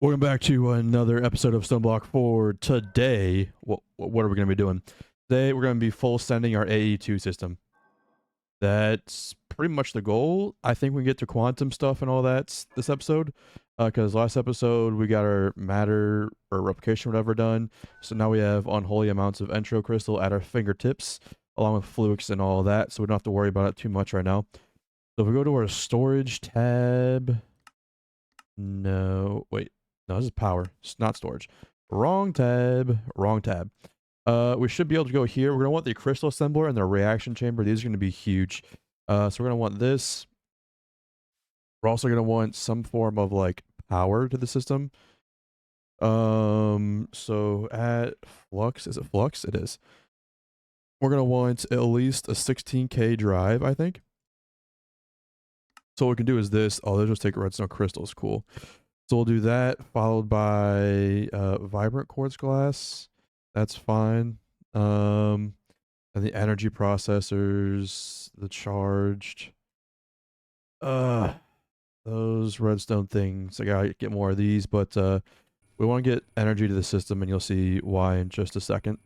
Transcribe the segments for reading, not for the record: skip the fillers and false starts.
Welcome back to another episode of Stoneblock. For today, what are we going to be doing? Today, we're going to be full sending our AE2 system. That's pretty much the goal. I think we get to quantum stuff and all that this episode, because last episode we got our matter or replication or whatever done. So now we have unholy amounts of entro crystal at our fingertips, along with flukes and all that. So we don't have to worry about it too much right now. So if we go to our storage tab, no, wait. No, this is power. It's not storage. Wrong tab. Wrong tab. We should be able to go here. We're going to want the crystal assembler and the reaction chamber. These are going to be huge. So we're going to want this. We're also going to want some form of like power to the system. So at flux, is it flux? It is. We're going to want at least a 16K drive, I think. So what we can do is this. Oh, let's just take redstone crystals. Cool. So we'll do that, followed by vibrant quartz glass. That's fine. And the energy processors, the charged. Those redstone things. I gotta get more of these, but we want to get energy to the system, and you'll see why in just a second.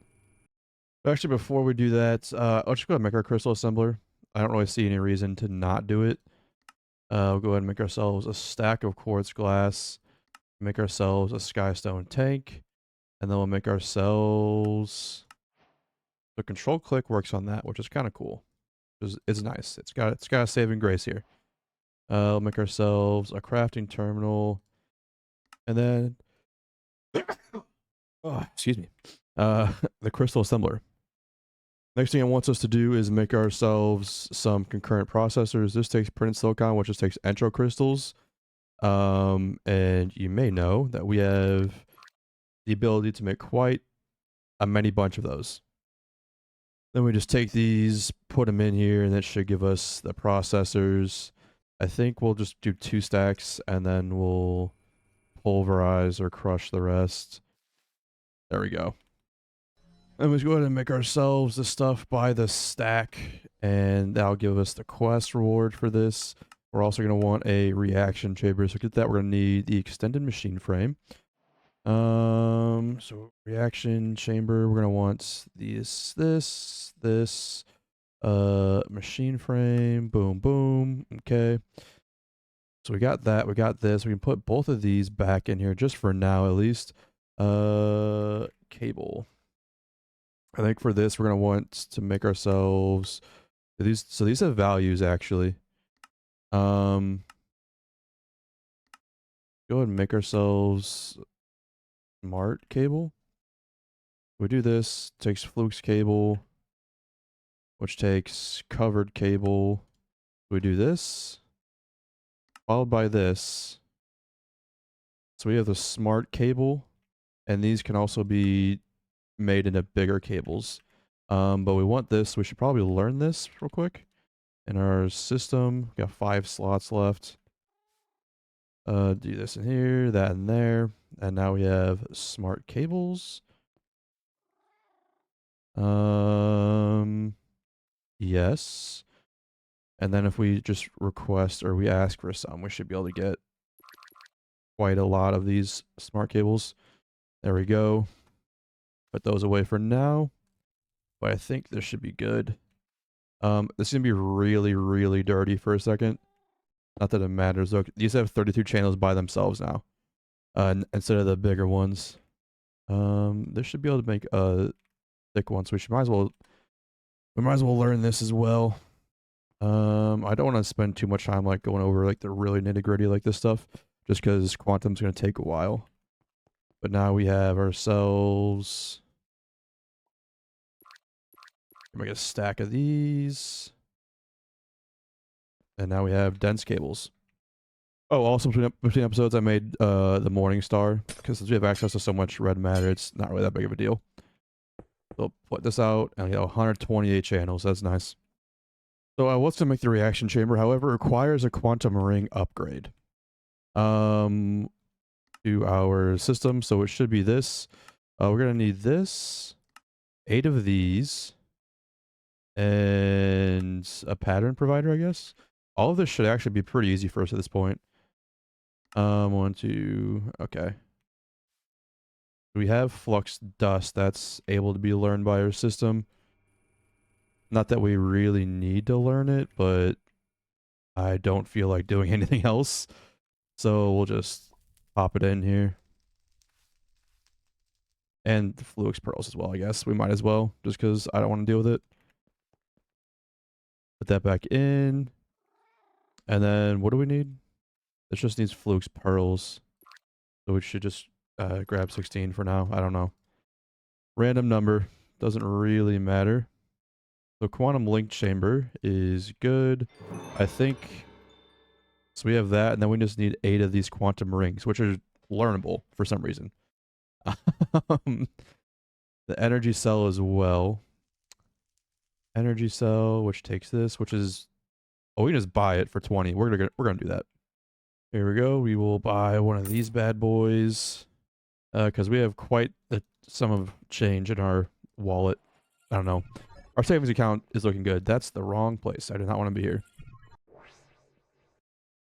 But actually, before we do that, I'll just go ahead and make our crystal assembler. I don't really see any reason to not do it. We'll go ahead and make ourselves a stack of quartz glass, make ourselves a skystone tank, and then we'll make ourselves... The control click works on that, which is kind of cool. It's nice. It's got a saving grace here. We'll make ourselves a crafting terminal, and then... oh, excuse me. The crystal assembler. Next thing it wants us to do is make ourselves some concurrent processors. This takes printed silicon, which just takes entro crystals. And you may know that we have the ability to make quite a many bunch of those. Then we just take these, put them in here, and that should give us the processors. I think we'll just do 2 stacks, and then we'll pulverize or crush the rest. There we go. And we just go ahead and make ourselves the stuff by the stack, and that'll give us the quest reward for this. We're also going to want a reaction chamber. So to get that, we're going to need the extended machine frame. So reaction chamber, we're going to want this, machine frame, boom, boom. Okay. So we got that, we got this. We can put both of these back in here just for now, at least. Cable. I think for this, we're going to want to make ourselves these. So these have values actually. Go ahead and make ourselves smart cable. We do this, takes Fluke's cable, which takes covered cable. We do this, followed by this. So we have the smart cable, and these can also be made into bigger cables. But we want this. We should probably learn this real quick. In our system, we got 5 slots left. Do this in here, that in there, and now we have smart cables. Yes. And then if we just request or we ask for some, we should be able to get quite a lot of these smart cables. There we go. Put those away for now. But I think this should be good. This is gonna be really, really dirty for a second. Not that it matters though. These have 32 channels by themselves now, instead of the bigger ones. This should be able to make a thick one, so we might as well learn this as well. I don't want to spend too much time like going over like the really nitty gritty like this stuff, just because quantum's gonna take a while. But now we have ourselves. Make a stack of these. And now we have dense cables. Oh, also between episodes, I made the Morning Star, because since we have access to so much red matter, it's not really that big of a deal. So put this out, and we have 128 channels. That's nice. So what's to make the reaction chamber? However, requires a quantum ring upgrade to our system. So it should be this. We're gonna need this, 8 of these, and a pattern provider, I guess. All of this should actually be pretty easy for us at this point. 1, 2, okay. We have flux dust that's able to be learned by our system. Not that we really need to learn it, but I don't feel like doing anything else. So we'll just pop it in here. And the Fluix Pearls as well, I guess. We might as well, just because I don't want to deal with it. Put that back in. And then what do we need? This just needs Fluix Pearls. So we should just grab 16 for now. I don't know. Random number. Doesn't really matter. So Quantum Link Chamber is good. I think... So we have that, and then we just need 8 of these Quantum Rings, which are learnable for some reason. The Energy Cell as well. Energy Cell, which takes this, which is... Oh, we can just buy it for 20. We're gonna do that. Here we go. We will buy one of these bad boys. Because we have quite a sum of change in our wallet. I don't know. Our savings account is looking good. That's the wrong place. I do not want to be here.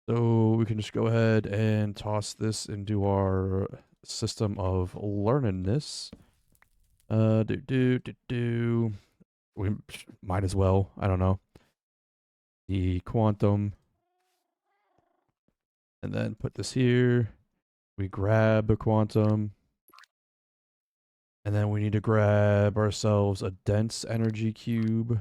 So we can just go ahead and toss this into our system of learnedness. We might as well. I don't know. The quantum. And then put this here. We grab a quantum. And then we need to grab ourselves a dense energy cube.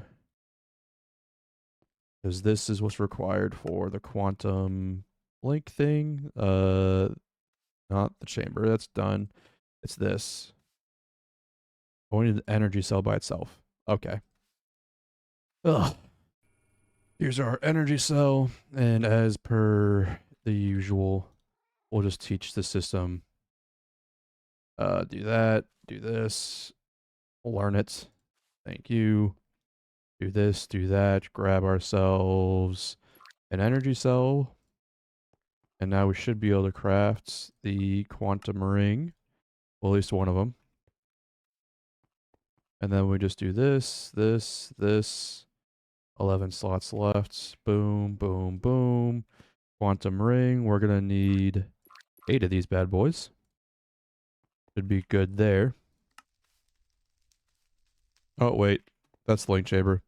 Because this is what's required for the quantum link thing. Not the chamber. That's done. It's this. Oh, we need the energy cell by itself. Okay. Ugh. Here's our energy cell. And as per the usual, we'll just teach the system. Do that. Do this. Learn it. Thank you. Do this, do that, grab ourselves an energy cell. And now we should be able to craft the quantum ring. Well, at least one of them. And then we just do this, this, this. 11 slots left. Boom, boom, boom. Quantum ring. We're going to need 8 of these bad boys. Should be good there. Oh, wait. That's the link chamber.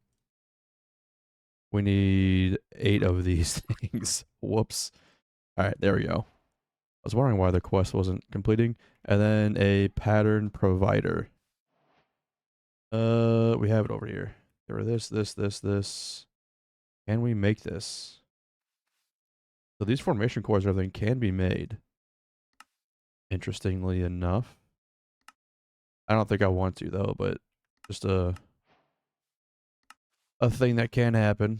We need 8 of these things. Whoops. Alright, there we go. I was wondering why the quest wasn't completing. And then a pattern provider. We have it over here. There are this. Can we make this? So these formation cores and everything can be made. Interestingly enough. I don't think I want to though, but just a thing that can happen.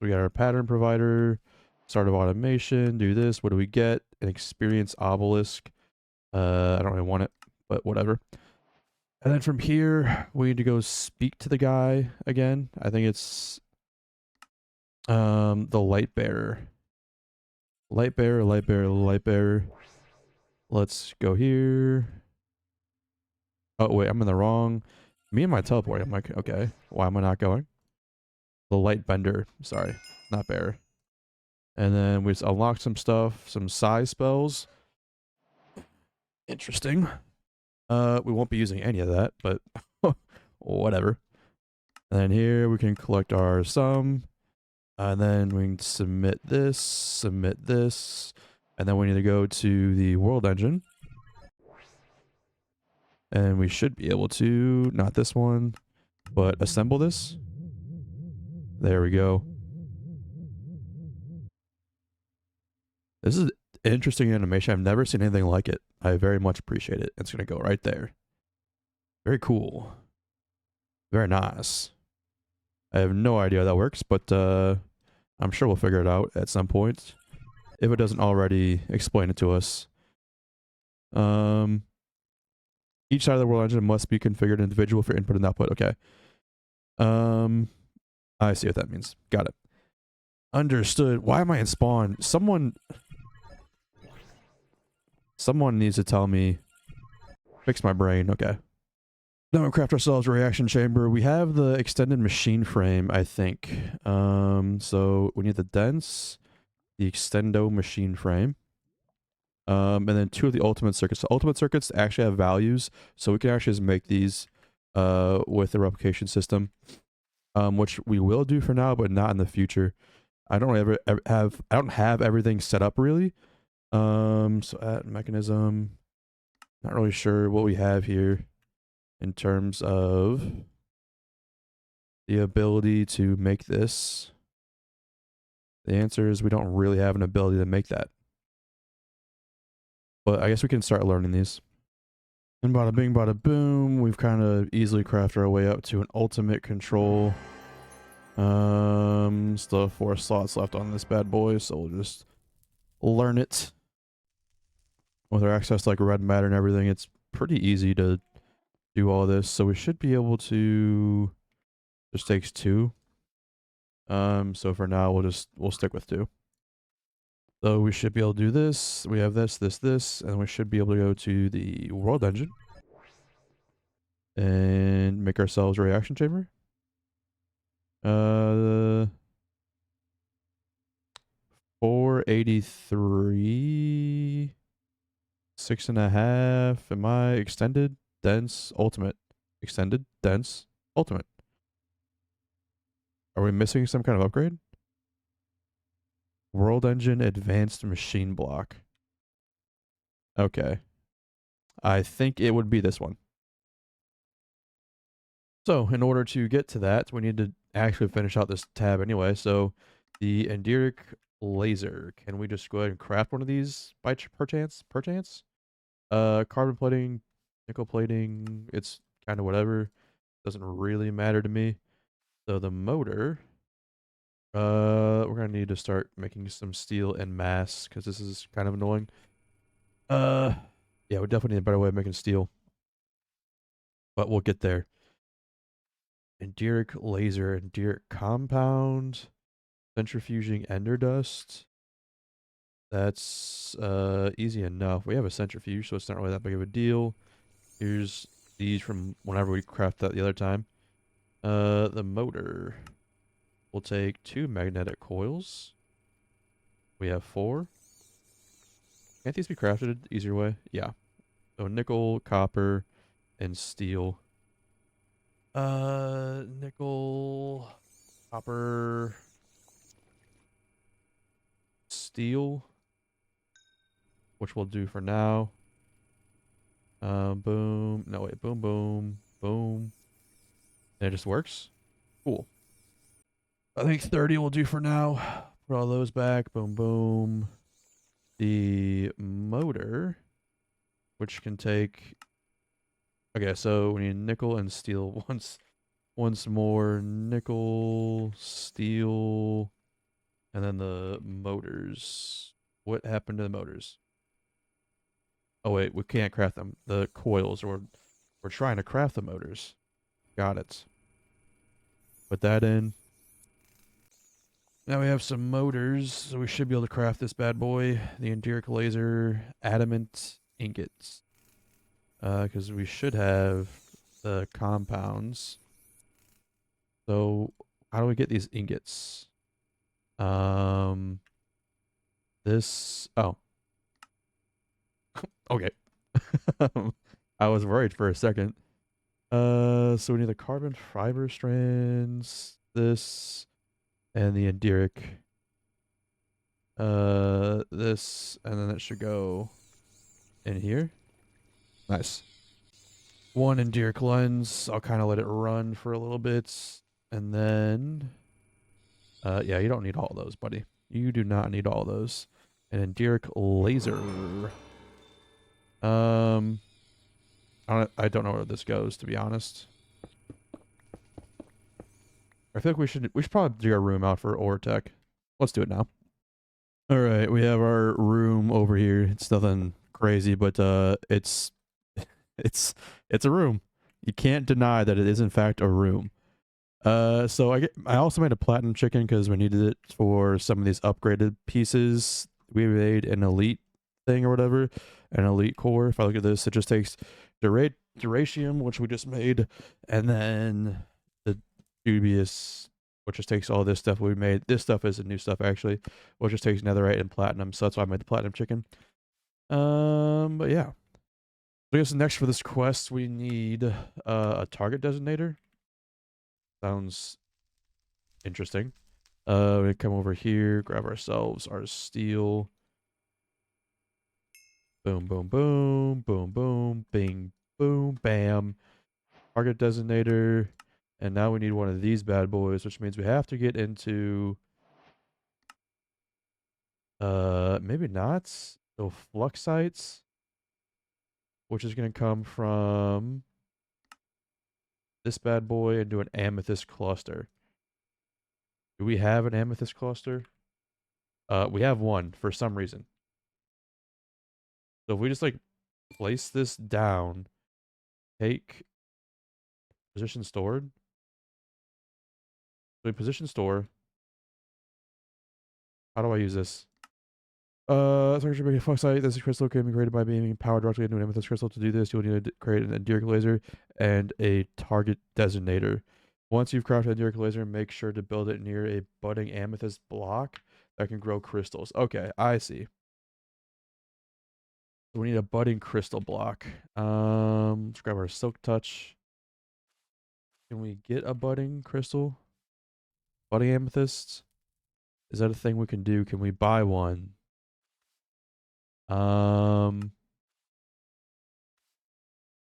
We got our pattern provider, start of automation, do this. What do we get? An experience obelisk. I don't really want it, but whatever. And then from here, we need to go speak to the guy again. I think it's the light bearer. Light bearer. Let's go here. Oh wait, I'm in the wrong. Me and my teleport. I'm like, okay, why am I not going? The light bender. Sorry, not bearer. And then we just unlock some stuff, some size spells. Interesting. We won't be using any of that, but whatever. And then here we can collect our sum. And then we can submit this. And then we need to go to the world engine. And we should be able to, not this one, but assemble this. There we go. This is an interesting animation. I've never seen anything like it. I very much appreciate it. It's going to go right there. Very cool. Very nice. I have no idea how that works, but I'm sure we'll figure it out at some point. If it doesn't already explain it to us. Each side of the world engine must be configured individual for input and output. Okay. I see what that means. Got it. Understood. Why am I in spawn? Someone needs to tell me. Fix my brain. Okay. Now we craft ourselves a reaction chamber. We have the extended machine frame, I think. So we need the dense, the extendo machine frame. And then 2 of the ultimate circuits. So ultimate circuits actually have values, so we can actually just make these with the replication system, which we will do for now, but not in the future. I don't have everything set up really. So at mechanism, not really sure what we have here in terms of the ability to make this. The answer is we don't really have an ability to make that. But I guess we can start learning these. And bada bing, bada boom, we've kind of easily crafted our way up to an ultimate control. Still 4 slots left on this bad boy, so we'll just learn it. With our access to like red matter and everything, it's pretty easy to do all this. So we should be able to. Just takes 2. So for now we'll stick with 2. So we should be able to do this. We have this, and we should be able to go to the world engine and make ourselves a reaction chamber. 483, 6.5. Am I extended, dense, ultimate? Extended, dense, ultimate. Are we missing some kind of upgrade? World engine, advanced machine block. Okay. I think it would be this one. So in order to get to that, we need to actually finish out this tab anyway. So the Enderic laser. Can we just go ahead and craft one of these by perchance? Perchance? Carbon plating, nickel plating, it's kind of whatever. Doesn't really matter to me. So the motor, we're gonna need to start making some steel en masse because this is kind of annoying. Yeah, we definitely need a better way of making steel, but we'll get there. Enderic laser, Enderic compound, centrifuging ender dust. That's easy enough. We have a centrifuge, so it's not really that big of a deal. Here's these from whenever we craft that the other time. The motor. We'll take 2 magnetic coils. We have 4. Can't these be crafted easier way? Yeah. So nickel, copper, and steel. Nickel, copper, steel, which we'll do for now. Boom. No, wait. Boom, boom, boom. And it just works. Cool. I think 30 will do for now. Put all those back. Boom, boom. The motor, which can take. Okay, so we need nickel and steel once more. Nickel, steel, and then the motors. What happened to the motors? Oh wait, we can't craft them. The coils, or we're trying to craft the motors. Got it. Put that in. Now we have some motors, so we should be able to craft this bad boy. The Enderic laser, adamant ingots. Because we should have the compounds. So how do we get these ingots? This. Oh. Okay. I was worried for a second. So we need the carbon fiber strands. This. And the Enderic. This, and then it should go in here. Nice. 1 Enderic lens. I'll kind of let it run for a little bit. And then, yeah, you don't need all those, buddy. You do not need all those. An Enderic laser. I don't know where this goes, to be honest. I feel like we should probably dig our room out for ore tech. Let's do it now. All right, we have our room over here. It's nothing crazy, but it's it's a room. You can't deny that it is in fact a room. So I also made a platinum chicken because we needed it for some of these upgraded pieces. We made an elite thing or whatever, an elite core. If I look at this, it just takes duratium, which we just made, and then the dubious, which just takes all this stuff we made. This stuff is the new stuff actually, which just takes netherite and platinum. So that's why I made the platinum chicken. But yeah. So I guess next for this quest we need a target designator. Sounds interesting. We come over here, grab ourselves our steel. Boom, boom, boom, boom, boom, bing, boom, bam. Target designator. And now we need one of these bad boys, which means we have to get into maybe not. So fluxites, which is gonna come from this bad boy and do an amethyst cluster. Do we have an amethyst cluster? We have one for some reason. So if we just like place this down, take position stored. So we position store. How do I use this? Search a flux site. This crystal can be created by being powered directly into an amethyst crystal. To do this, you'll need to create an enduric laser and a target designator. Once you've crafted an enduric laser, make sure to build it near a budding amethyst block that can grow crystals. Okay, I see. So we need a budding crystal block. Let's grab our silk touch. Can we get a budding crystal? Budding amethyst? Is that a thing we can do? Can we buy one? Um,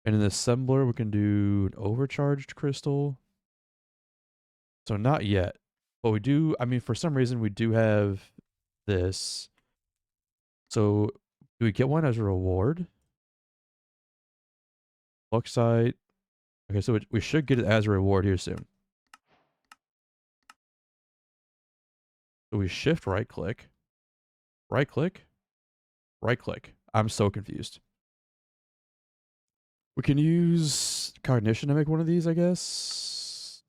and in the assembler, we can do an overcharged crystal. So not yet. But we do, I mean, for some reason, we do have this. So do we get one as a reward? Luxite. Okay, so we should get it as a reward here soon. So we shift right click, right click, right click. I'm so confused. We can use cognition to make one of these, I guess.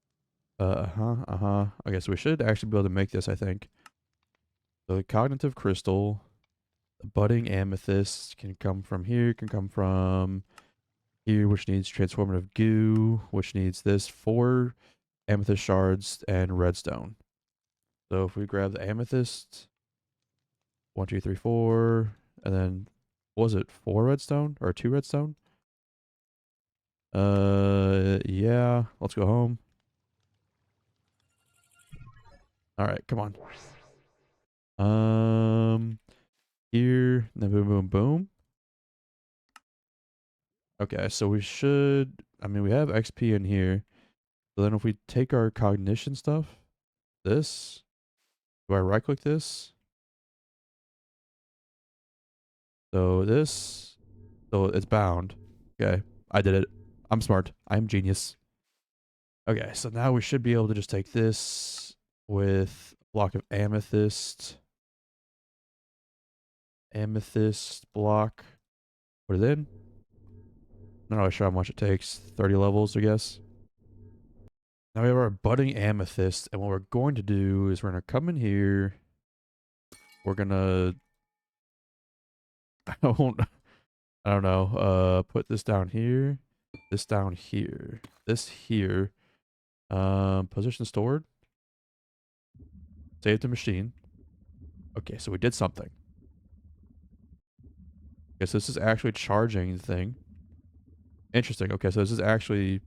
Okay, so we should actually be able to make this, I think. So the cognitive crystal, the budding amethyst can come from here, can come from here, which needs transformative goo, which needs this 4 amethyst shards and redstone. So if we grab the amethyst, 1, 2, 3, 4, and then what was it 4 redstone or 2 redstone? Yeah, let's go home. All right, come on. Here, then boom, boom, boom. Okay, so we should, I mean, we have XP in here. So then if we take our cognition stuff, this, do I right click this? So this, so it's bound. Okay, I did it. I'm smart. I'm genius. Okay, so now we should be able to just take this with a block of amethyst. Amethyst block. Put it in. Not really sure how much it takes. 30 levels, I guess. Now we have our budding amethyst, and what we're going to do is we're going to come in here. We're going to... I don't know. Put this down here. This down here. This here. Position stored. Save the machine. Okay, so we did something. Okay, so this is actually charging the thing. Interesting. Okay, so this is actually...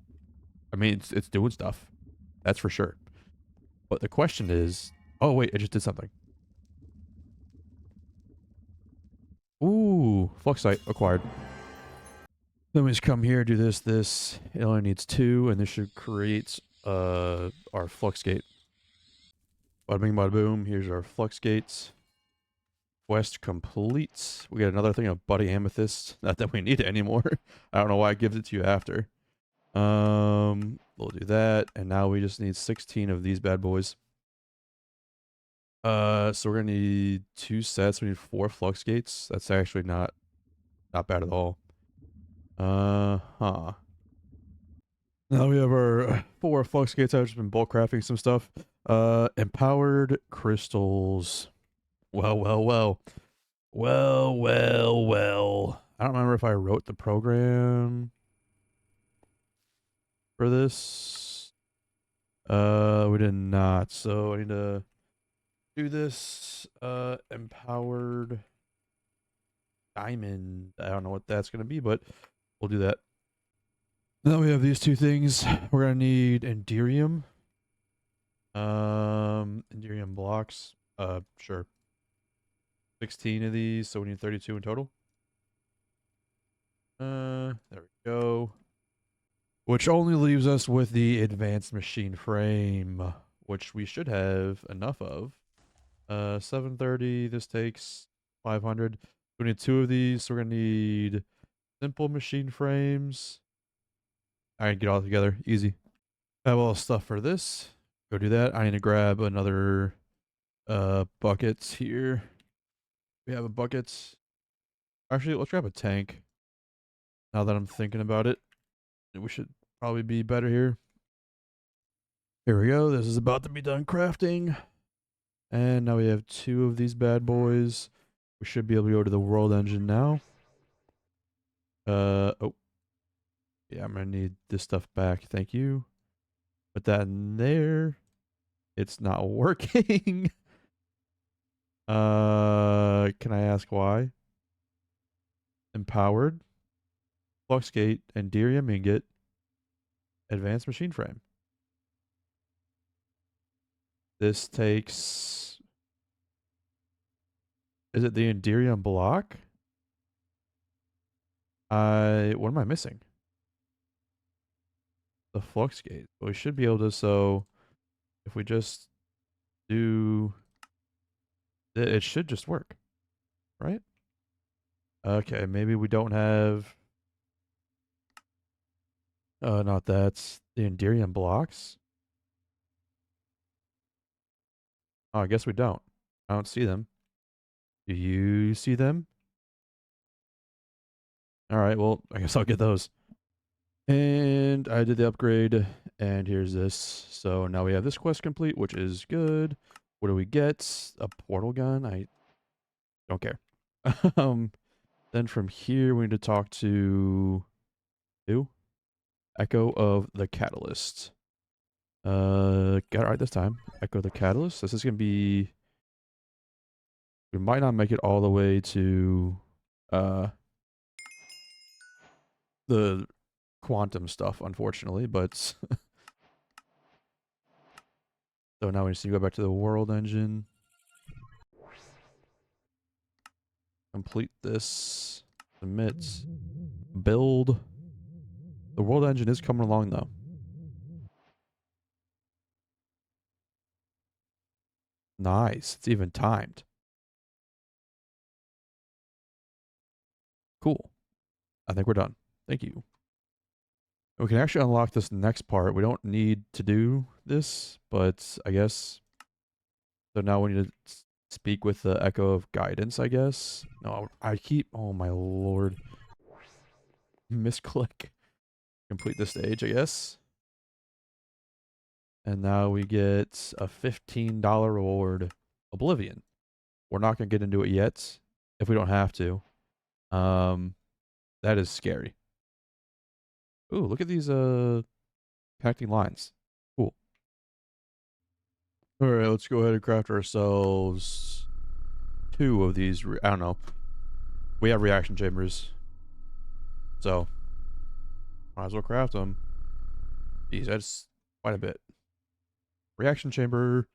I mean, it's doing stuff. That's for sure. But the question is... Oh, wait, it just did something. Ooh, fluxite acquired. Then we just come here, do this, this. It only needs 2, and this should create our flux gate. Bada bing, bada boom. Here's our flux gates. Quest complete. We got another thing of Buddy Amethyst. Not that we need it anymore. I don't know why it gives it to you after. We'll do that, and now we just need 16 of these bad boys. So we're gonna need 2 sets. We need 4 flux gates. That's actually not bad at all. Huh. Now we have our 4 flux gates. I've just been bulk crafting some stuff. Empowered crystals. Well, well, well. Well, well, well. I don't remember if I wrote the program for this. We did not. So I need to do this. Empowered diamond. I don't know what that's gonna be, but we'll do that. Now we have these two things. We're gonna need Enderium. Enderium blocks. Sure. 16 of these, so we need 32 in total. There we go. Which only leaves us with the advanced machine frame, which we should have enough of. 730, this takes 500. We need two of these, so we're gonna need simple machine frames. I can get all together, easy. I have all the stuff for this. Go do that. I need to grab another buckets here. We have a bucket. Actually, let's grab a tank. Now that I'm thinking about it, we should probably be better here. Here we go. This is about to be done crafting. And now we have two of these bad boys. We should be able to go to the world engine now. Oh. Yeah, I'm gonna need this stuff back. Thank you. Put that in there. It's not working. Can I ask why? Empowered. Fluxgate. Enderium ingot. Advanced machine frame. This takes... Is it the Enderium block? What am I missing? The Fluxgate. We should be able to, so if we just do... It should just work, right? Okay, maybe we don't have... not that's the Enderium blocks. Oh, I guess we don't. I don't see them. Do you see them? All right, well, I guess I'll get those. And I did the upgrade, and here's this. So now we have this quest complete, which is good. What do we get? A portal gun? I don't care. Then from here, we need to talk to... Who? Echo of the Catalyst. Got it right this time. Echo the Catalyst. This is going to be... We might not make it all the way to the quantum stuff, unfortunately, but... So now we just need to go back to the world engine. Complete this. Submit. Build. The world engine is coming along, though. Nice. It's even timed. Cool. I think we're done. Thank you. We can actually unlock this next part. We don't need to do this, but I guess... So now we need to speak with the Echo of Guidance, I guess. No, I keep... Oh, my lord. Misclick. Complete the stage, I guess. And now we get a $15 reward. Oblivion. We're not going to get into it yet, if we don't have to. That is scary. Ooh, look at these connecting lines. Cool. All right, let's go ahead and craft ourselves two of these. I don't know. We have reaction chambers, so might as well craft them. Jeez, that's quite a bit. Reaction chamber.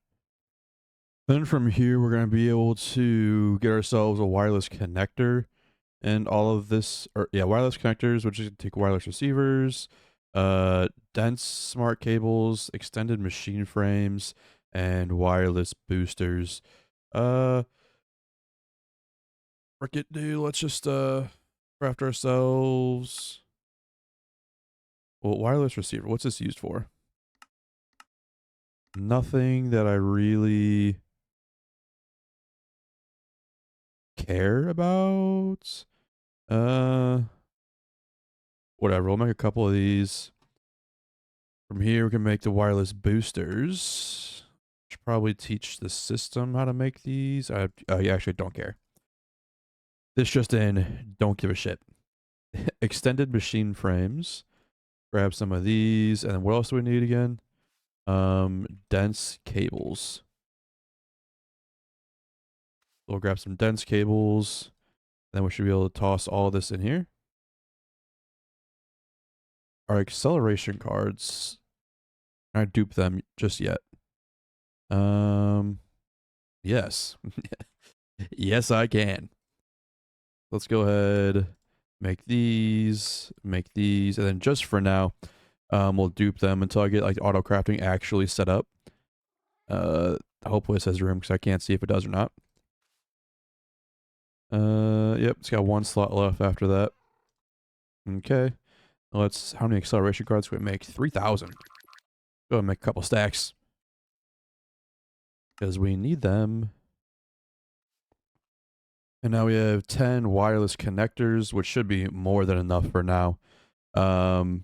Then from here, we're going to be able to get ourselves a wireless connector. And all of this, or yeah, wireless connectors, which is going to take wireless receivers, dense smart cables, extended machine frames, and wireless boosters. Frick it, dude. Let's just craft ourselves. Well, wireless receiver. What's this used for? Nothing that I really care about. Whatever. We'll make a couple of these. From here, we can make the wireless boosters. Should probably teach the system how to make these. I actually don't care. This just in, don't give a shit. Extended machine frames. Grab some of these, and then what else do we need again? Dense cables. We'll grab some dense cables. Then we should be able to toss all this in here. Our acceleration cards, I dupe them just yet. Yes. Yes, I can. Let's go ahead, make these, and then just for now, we'll dupe them until I get like auto crafting actually set up. Hopefully it says room because I can't see if it does or not. Yep, it's got one slot left after that. Okay. How many acceleration cards can we make? 3,000. Go ahead and make a couple stacks. Because we need them. And now we have 10 wireless connectors, which should be more than enough for now. That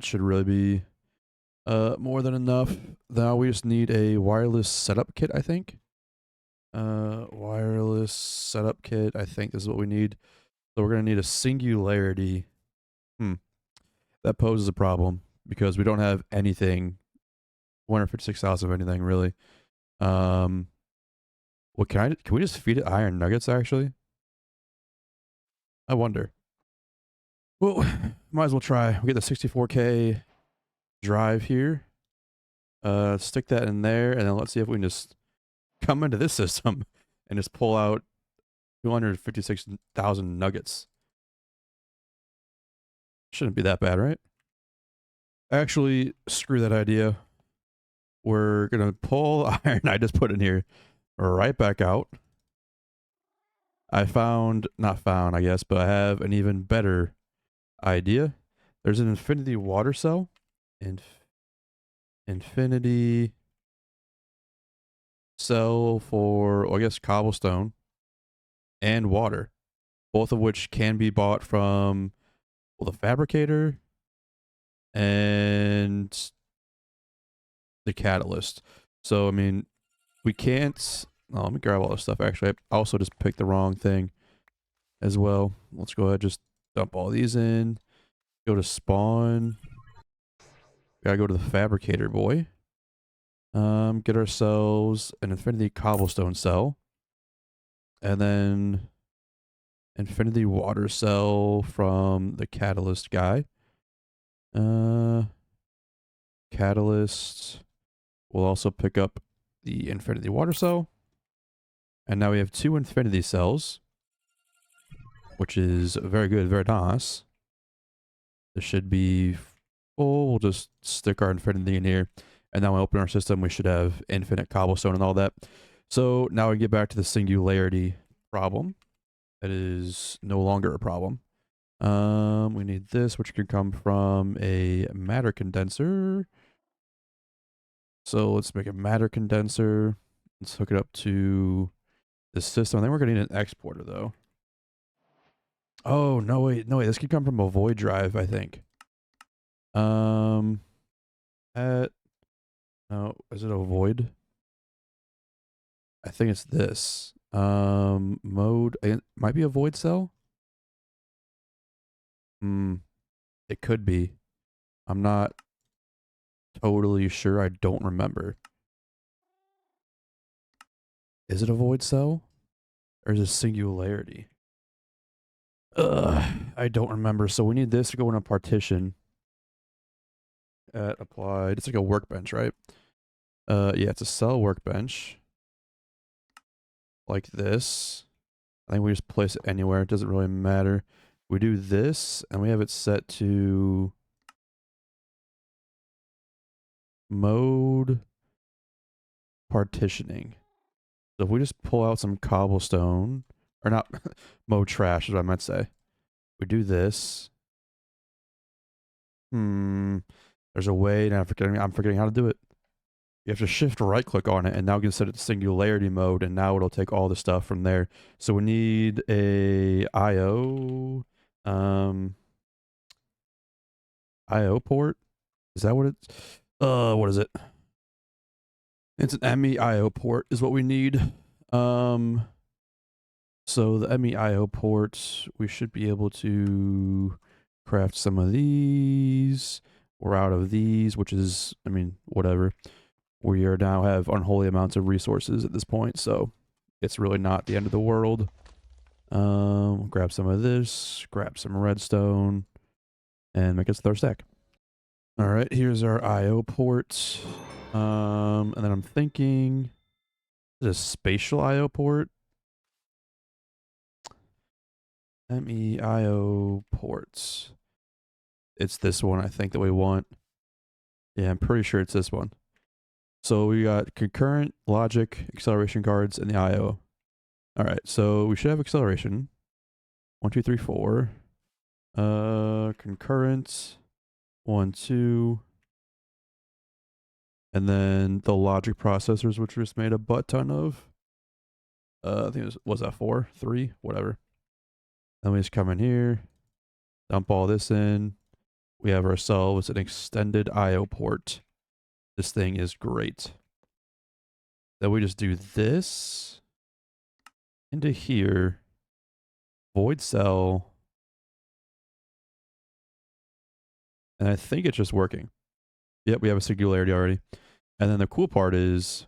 should really be more than enough. Now we just need a wireless setup kit, I think. Wireless setup kit, I think this is what we need. So we're going to need a singularity. That poses a problem because we don't have anything. 156,000 of anything, really. What can we just feed it iron nuggets, actually? I wonder. Well, might as well try. We get the 64K drive here. Stick that in there, and then let's see if we can just come into this system and just pull out 256,000 nuggets. Shouldn't be that bad, right? Actually, screw that idea. We're gonna pull the iron I just put in here right back out. I guess, but I have an even better idea. There's an infinity water cell. Infinity cell for, I guess, cobblestone and water, both of which can be bought from, well, the fabricator and the catalyst. So, I mean, we can't... Oh, let me grab all this stuff, actually. I also just picked the wrong thing as well. Let's go ahead, just dump all these in. Go to spawn. Gotta go to the fabricator, boy. Get ourselves an infinity cobblestone cell. And then infinity water cell from the catalyst guy. Catalyst. We'll also pick up the infinity water cell. And now we have 2 infinity cells, which is very good, very nice. This should be full. We'll just stick our infinity in here. And now when we open our system, we should have infinite cobblestone and all that. So now we get back to the singularity problem. That is no longer a problem. We need this, which could come from a matter condenser. So let's make a matter condenser. Let's hook it up to the system. I think we're going to need an exporter, though. Oh, no, wait. This could come from a void drive, I think. No, is it a void? I think it's this. Mode, it might be a void cell. It could be. I'm not totally sure. I don't remember. Is it a void cell? Or is it singularity? I don't remember. So we need this to go in a partition. At applied. It's like a workbench, right? Yeah, it's a cell workbench. Like this. I think we just place it anywhere. It doesn't really matter. We do this, and we have it set to mode partitioning. So if we just pull out some cobblestone, or not, mode trash is what I meant to say. We do this. There's a way, and I'm forgetting how to do it. You have to shift right click on it, and now we can set it to singularity mode, and now it'll take all the stuff from there. So we need a IO, IO port. Is that what it's? What is it? It's an MEIO port is what we need. So the MEIO port, we should be able to craft some of these. We're out of these, which is, I mean, whatever. We are now have unholy amounts of resources at this point, so it's really not the end of the world. Grab some of this, grab some redstone, and make us a third stack. All right, here's our IO port. And then I'm thinking, is it a spatial IO port? MEIO ports. It's this one, I think, that we want. Yeah, I'm pretty sure it's this one. So we got concurrent, logic, acceleration cards, and the IO. All right, so we should have acceleration. 1, 2, 3, 4. Concurrent. 1, 2. And then the logic processors, which we just made a butt ton of. I think it was that 4, 3, whatever. Then we just come in here, dump all this in. We have ourselves an extended IO port. This thing is great. Then we just do this into here, void cell, and I think it's just working. Yep, we have a singularity already. And then the cool part is,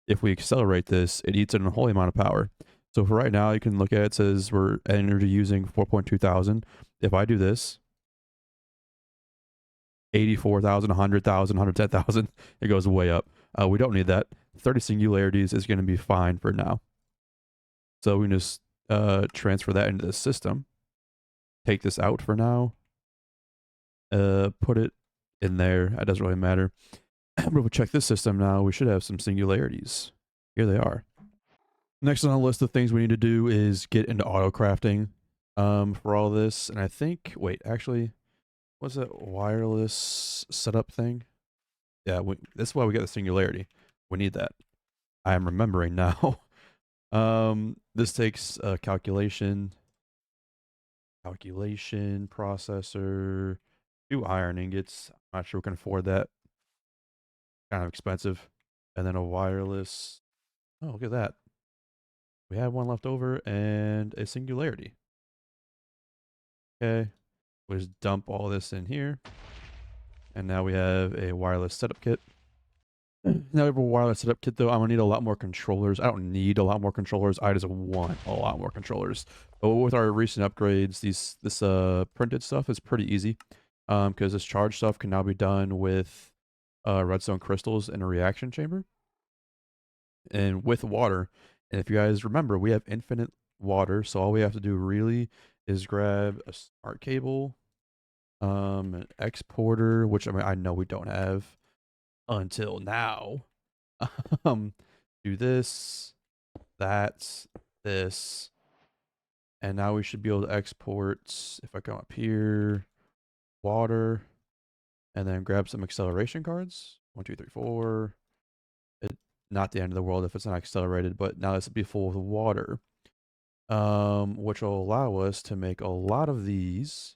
if we accelerate this, it eats an unholy amount of power. So for right now, you can look at it, says we're energy using 4.2 thousand. If I do this, 84,000, 100,000, 110,000, it goes way up. We don't need that. 30 singularities is going to be fine for now. So we can just transfer that into the system. Take this out for now. Put it in there. That doesn't really matter. But if we check this system now, we should have some singularities. Here they are. Next on the list of things we need to do is get into auto crafting for all this. And I think, wait, actually, what's that wireless setup thing? Yeah, that's why we got the singularity. We need that. I am remembering now. This takes calculation processor, 2 iron ingots. I'm not sure we can afford that. Kind of expensive. And then a wireless. Oh, look at that. We have one left over and a singularity. Okay. We just dump all this in here. And now we have a wireless setup kit. Now we have a wireless setup kit, though. I'm going to need a lot more controllers. I don't need a lot more controllers. I just want a lot more controllers. But with our recent upgrades, this printed stuff is pretty easy. Because this charge stuff can now be done with redstone crystals in a reaction chamber. And with water. And if you guys remember, we have infinite water. So all we have to do really is grab a smart cable, an exporter, which I know we don't have until now. Do this, that, this, and now we should be able to export, if I come up here, water, and then grab some acceleration cards. 1, 2, 3, 4. Not the end of the world if it's not accelerated, but now this will be full of water, which will allow us to make a lot of these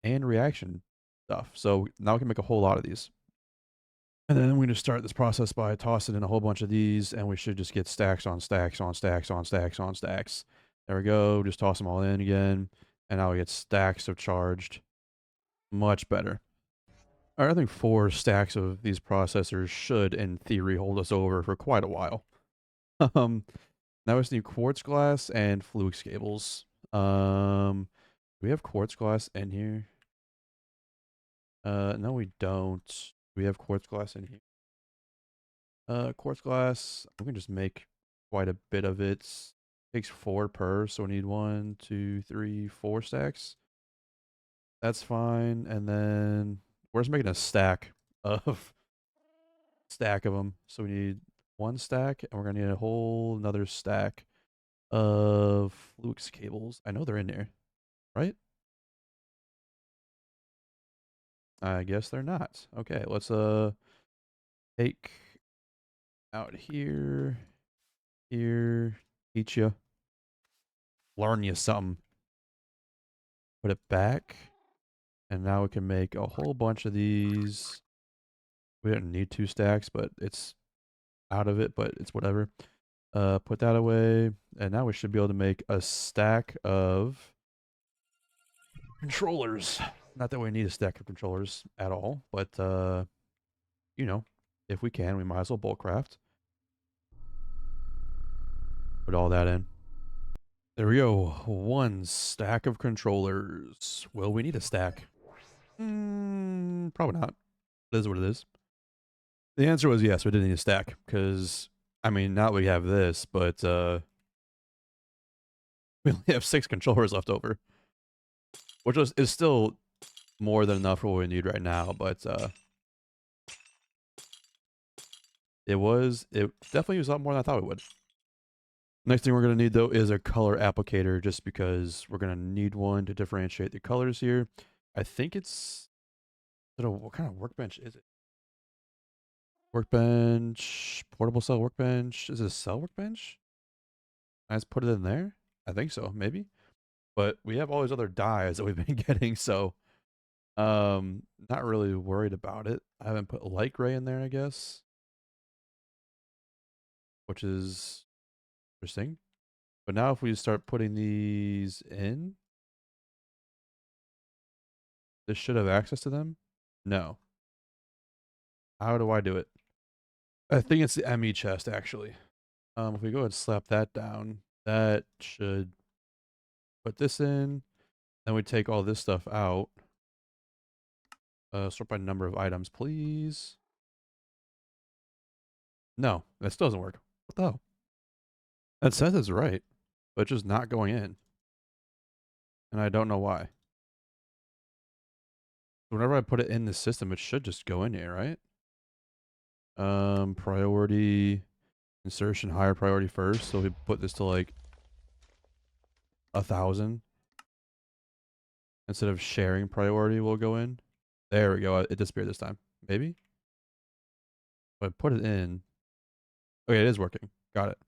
and reaction stuff. So now we can make a whole lot of these. And then we're going to start this process by tossing in a whole bunch of these, and we should just get stacks on stacks on stacks on stacks on stacks. There we go. Just toss them all in again, and now we get stacks of charged. Much better. All right, I think 4 stacks of these processors should, in theory, hold us over for quite a while. Now we just need quartz glass and Fluix cables. Do we have quartz glass in here? No, we don't. We have quartz glass in here. Quartz glass, we can just make quite a bit of it. Takes 4 per, so we need 1, 2, 3, 4 stacks. That's fine. And then we're just making a stack of them. So we need 1 stack, and we're gonna need a whole another stack of Fluix cables. I know they're in there, right? I guess they're not. Okay, let's take out here, teach you, learn you something. Put it back, and now we can make a whole bunch of these. We don't need 2 stacks, but it's out of it, but it's whatever. Put that away, and now we should be able to make a stack of controllers. Not that we need a stack of controllers at all, but you know, if we can, we might as well bulk craft. Put all that in. There we go. 1 stack of controllers. Will we need a stack? Probably not. It is what it is. The answer was yes, we did need a stack, because, I mean, now we have this, but we only have 6 controllers left over. Which is still more than enough for what we need right now, but it definitely was a lot more than I thought it would. Next thing we're going to need, though, is a color applicator, just because we're going to need one to differentiate the colors here. I think it's... what kind of workbench is it? Workbench, portable cell workbench. Is it a cell workbench? I just put it in there? I think so, maybe. But we have all these other dyes that we've been getting, so not really worried about it. I haven't put light gray in there, I guess, which is interesting. But now if we start putting these in, this should have access to them. No. How do I do it? I think it's the ME chest, actually. If we go ahead and slap that down, that should put this in. Then we take all this stuff out. Sort by number of items, please. No, that still doesn't work. What the hell? That says it's right, but it's just not going in. And I don't know why. Whenever I put it in the system, it should just go in here, right? Priority insertion, higher priority first. So we put this to like 1,000. Instead of sharing priority, we'll go in. There we go. It disappeared this time. Maybe? But I put it in. Okay, it is working. Got it.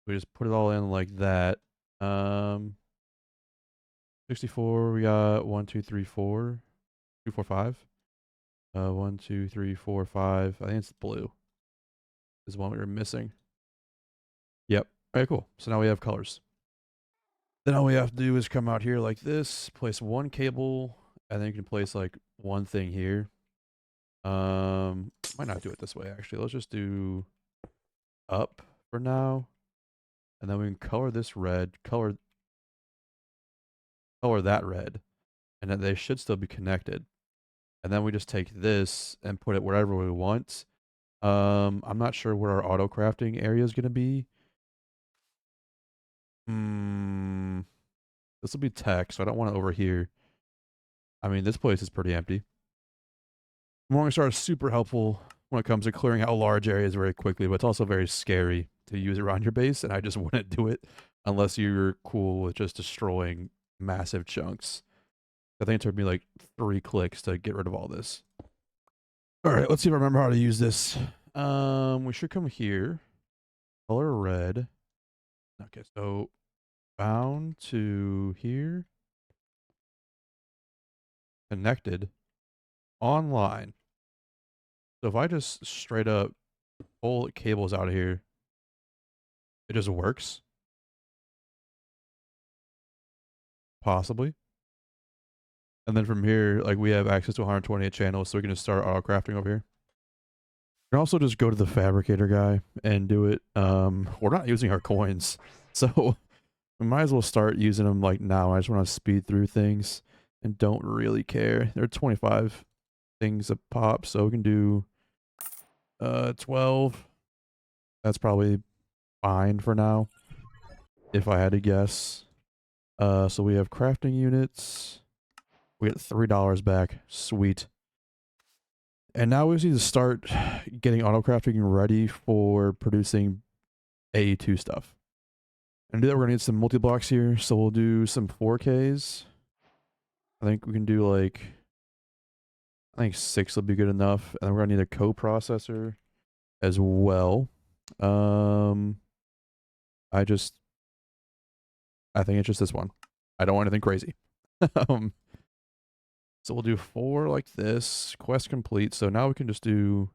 We just put it all in like that. 64, we got 1, 2, 3, 4. 2, 4, 5. 1, 2, 3, 4, 5. I think it's blue. This is one we were missing. Yep. All right, cool. So now we have colors. Then all we have to do is come out here like this, place 1 cable, and then you can place like 1 thing here. Might not do it this way, actually. Let's just do up for now. And then we can color this red, color that red, and then they should still be connected. And then we just take this and put it wherever we want. I'm not sure where our auto crafting area is going to be. This will be tech, so I don't want it over here. I mean, this place is pretty empty. Morningstar is super helpful when it comes to clearing out large areas very quickly, but it's also very scary to use around your base, and I just wouldn't do it unless you're cool with just destroying massive chunks. I think it took me like 3 clicks to get rid of all this. All right, let's see if I remember how to use this. We should come here. Color red. Okay, so bound to here. Connected. Online. So if I just straight up pull cables out of here, it just works. Possibly. And then from here, like we have access to 128 channels, so we can just start auto crafting over here. We can also just go to the fabricator guy and do it. We're not using our coins, so we might as well start using them like now. I just want to speed through things and don't really care. There are 25 things a pop, so we can do 12. That's probably fine for now, if I had to guess. So we have crafting units. We get $3 back. Sweet. And now we just need to start getting auto crafting ready for producing AE2 stuff. And to do that, we're gonna need some multi-blocks here. So we'll do some 4Ks. I think we can do like, I think 6 will be good enough. And then we're gonna need a coprocessor as well. I think it's just this one. I don't want anything crazy. So we'll do 4 like this. Quest complete. So now we can just do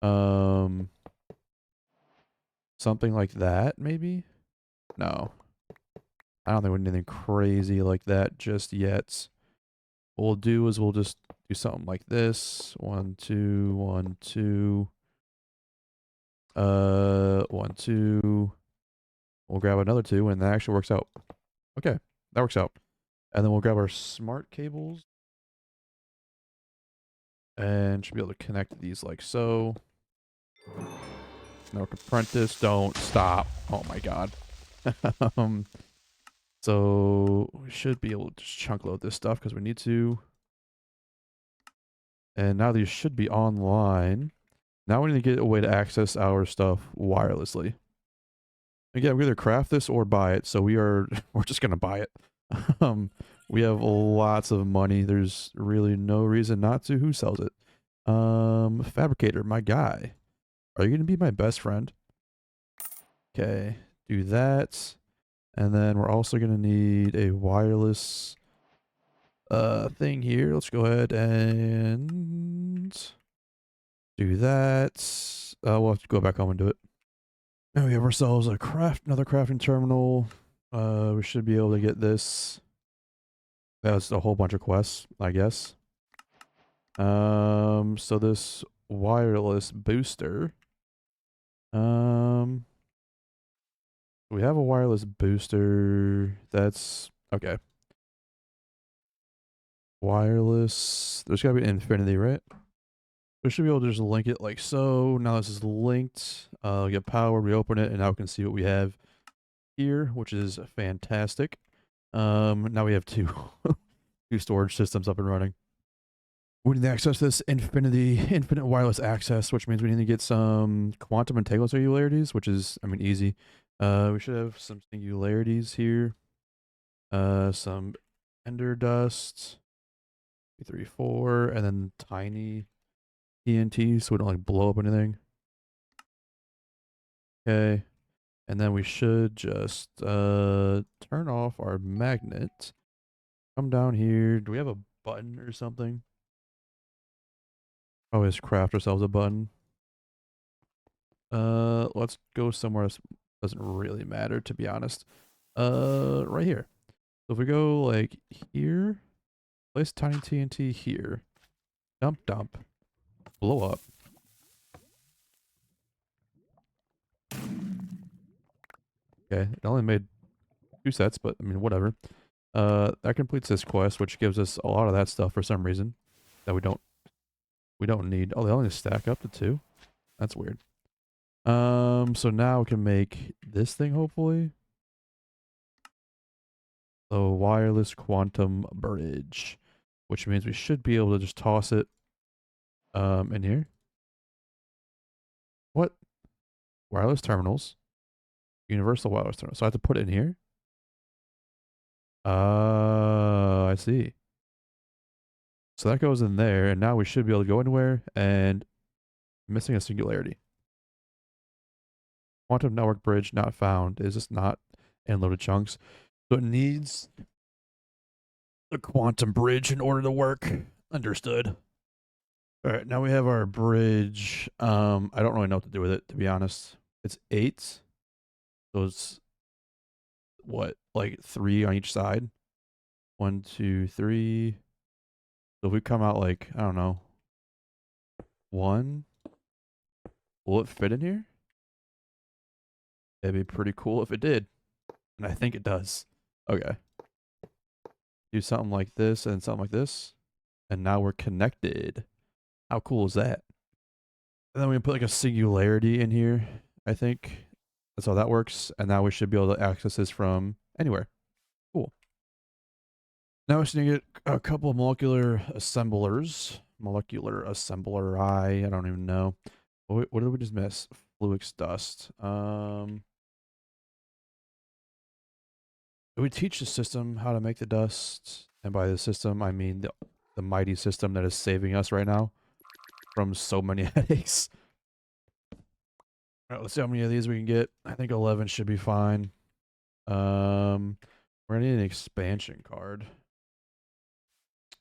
something like that, maybe? No. I don't think we need anything crazy like that just yet. What we'll do is we'll just do something like this. 1, 2, 1, 2. 1, 2. We'll grab another 2, and that actually works out. Okay, that works out. And then we'll grab our smart cables. And should be able to connect these like so. Network apprentice, don't stop. Oh my god. So we should be able to just chunk load this stuff because we need to. And now these should be online. Now we need to get a way to access our stuff wirelessly. Again, we either craft this or buy it, so we're just gonna buy it. We have lots of money. There's really no reason not to. Who sells it? Fabricator, my guy. Are you gonna be my best friend? Okay, do that. And then we're also gonna need a wireless thing here. Let's go ahead and do that. We'll have to go back home and do it. Now we have ourselves another crafting terminal. We should be able to get this. That's a whole bunch of quests, I guess. So this wireless booster. We have a wireless booster. That's okay. Wireless. There's gotta be an infinity, right? We should be able to just link it like so. Now this is linked. Get power, we open it, and now we can see what we have here, which is fantastic. Now we have two storage systems up and running. We need to access this infinite wireless access, which means we need to get some quantum entangled singularities, which is, I mean, easy. We should have some singularities here. Some ender dust. 3, 4, and then tiny TNT so we don't like blow up anything. Okay. And then we should just turn off our magnet. Come down here. Do we have a button or something? Always craft ourselves a button. Let's go somewhere else. Doesn't really matter, to be honest. Right here. So if we go like here, place tiny TNT here. Dump. Blow up. Okay, it only made 2 sets, but I mean, whatever. That completes this quest, which gives us a lot of that stuff for some reason that we don't need. Oh, they only stack up to 2. That's weird. So now we can make this thing, hopefully. The wireless quantum bridge, which means we should be able to just toss it in here. What? Wireless terminals. Universal wireless terminal. So I have to put it in here? I see. So that goes in there, and now we should be able to go anywhere, and missing a singularity. Quantum network bridge not found. Is this not in loaded chunks? So it needs the quantum bridge in order to work. Understood. All right, now we have our bridge. I don't really know what to do with it, to be honest. It's 8. So it's what, like 3 on each side? 1, 2, 3. So if we come out like, I don't know, 1, will it fit in here? It'd be pretty cool if it did. And I think it does. Okay. Do something like this and something like this. And now we're connected. How cool is that? And then we can put like a singularity in here, I think. That's how that works. And now we should be able to access this from anywhere. Cool. Now we should get a couple of molecular assemblers. Molecular assembler. I don't even know. What did we just miss? Fluix dust. Do we teach the system how to make the dust? And by the system, I mean the mighty system that is saving us right now from so many headaches. All right, let's see how many of these we can get. I think 11 should be fine. We're gonna need an expansion card.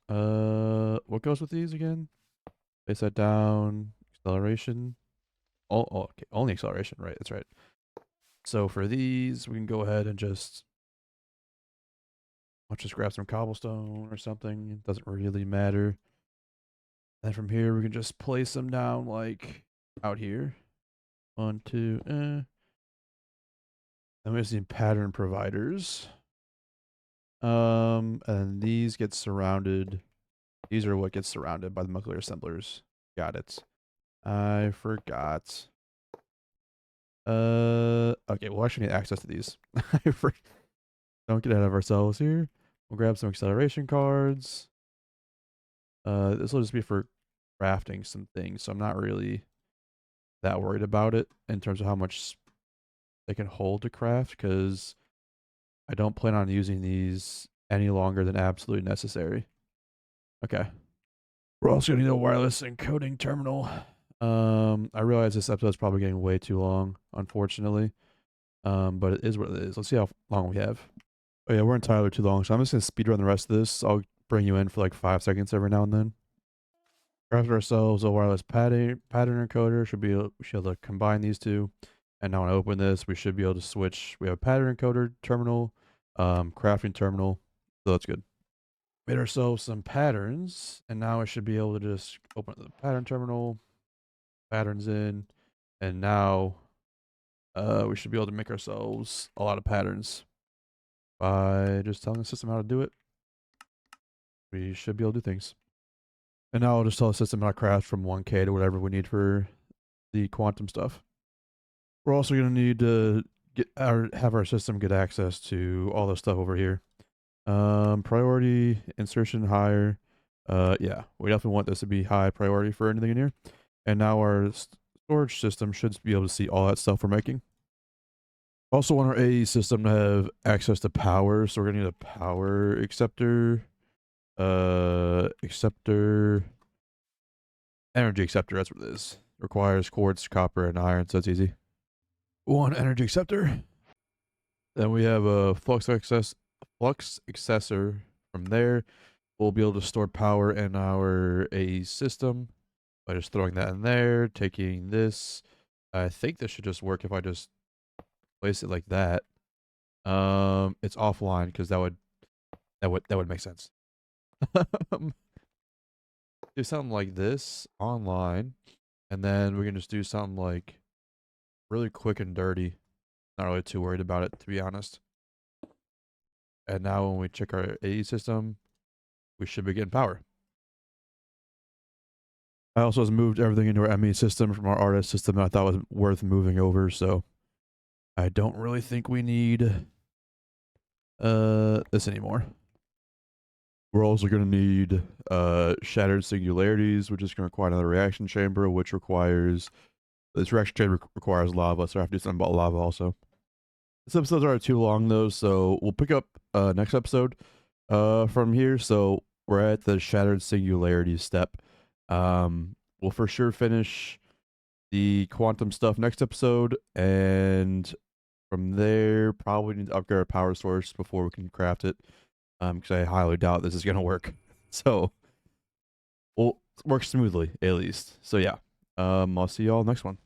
What goes with these again? Place that down. Acceleration. Oh, okay. Only acceleration, right? That's right. So for these, we can go ahead and just let's just grab some cobblestone or something. It doesn't really matter. And from here, we can just place them down like out here. 1, 2, I'm missing pattern providers. And these get surrounded. These are what gets surrounded by the nuclear assemblers. Got it. I forgot. Okay, we'll actually need access to these. Don't get ahead of ourselves here. We'll grab some acceleration cards. This will just be for crafting some things, so I'm not really that worried about it in terms of how much they can hold to craft, because I don't plan on using these any longer than absolutely necessary. Okay. We're also gonna need a wireless encoding terminal. I realize this episode's probably getting way too long, unfortunately. But it is what it is. Let's see how long we have. Oh yeah, we're entirely too long, so I'm just gonna speedrun the rest of this. I'll bring you in for like 5 seconds every now and then. Craft ourselves a wireless pattern encoder. We should be able to combine these two. And now when I open this, we should be able to switch. We have a pattern encoder terminal, crafting terminal. So that's good. Made ourselves some patterns, and now I should be able to just open up the pattern terminal, patterns in, and now we should be able to make ourselves a lot of patterns by just telling the system how to do it. We should be able to do things. And now I'll just tell the system how to craft from 1K to whatever we need for the quantum stuff. We're also going to need to have our system get access to all this stuff over here. Priority, insertion higher. Yeah, we definitely want this to be high priority for anything in here. And now our storage system should be able to see all that stuff we're making. Also want our AE system to have access to power, so we're gonna need a power acceptor. Energy acceptor, that's what it is. Requires quartz, copper, and iron, so that's easy. One energy acceptor. Then we have a flux accessor. From there, we'll be able to store power in our AE system by just throwing that in there, taking this. I think this should just work if I just place it like that. It's offline because that would make sense. Do something like this online, and then we can just do something like really quick and dirty. Not really too worried about it, to be honest. And now when we check our AE system, we should be getting power. I also has moved everything into our ME system from our artist system that I thought was worth moving over, so I don't really think we need this anymore. We're also going to need shattered singularities, which is going to require another reaction chamber, which requires this reaction chamber requires lava, so I have to do something about lava also. This episode's already too long though, so we'll pick up next episode from here. So we're at the shattered singularity step. We'll for sure finish the quantum stuff next episode, and from there probably need to upgrade our power source before we can craft it. Because I highly doubt this is gonna work. So we'll work smoothly at least. So yeah. I'll see y'all next one.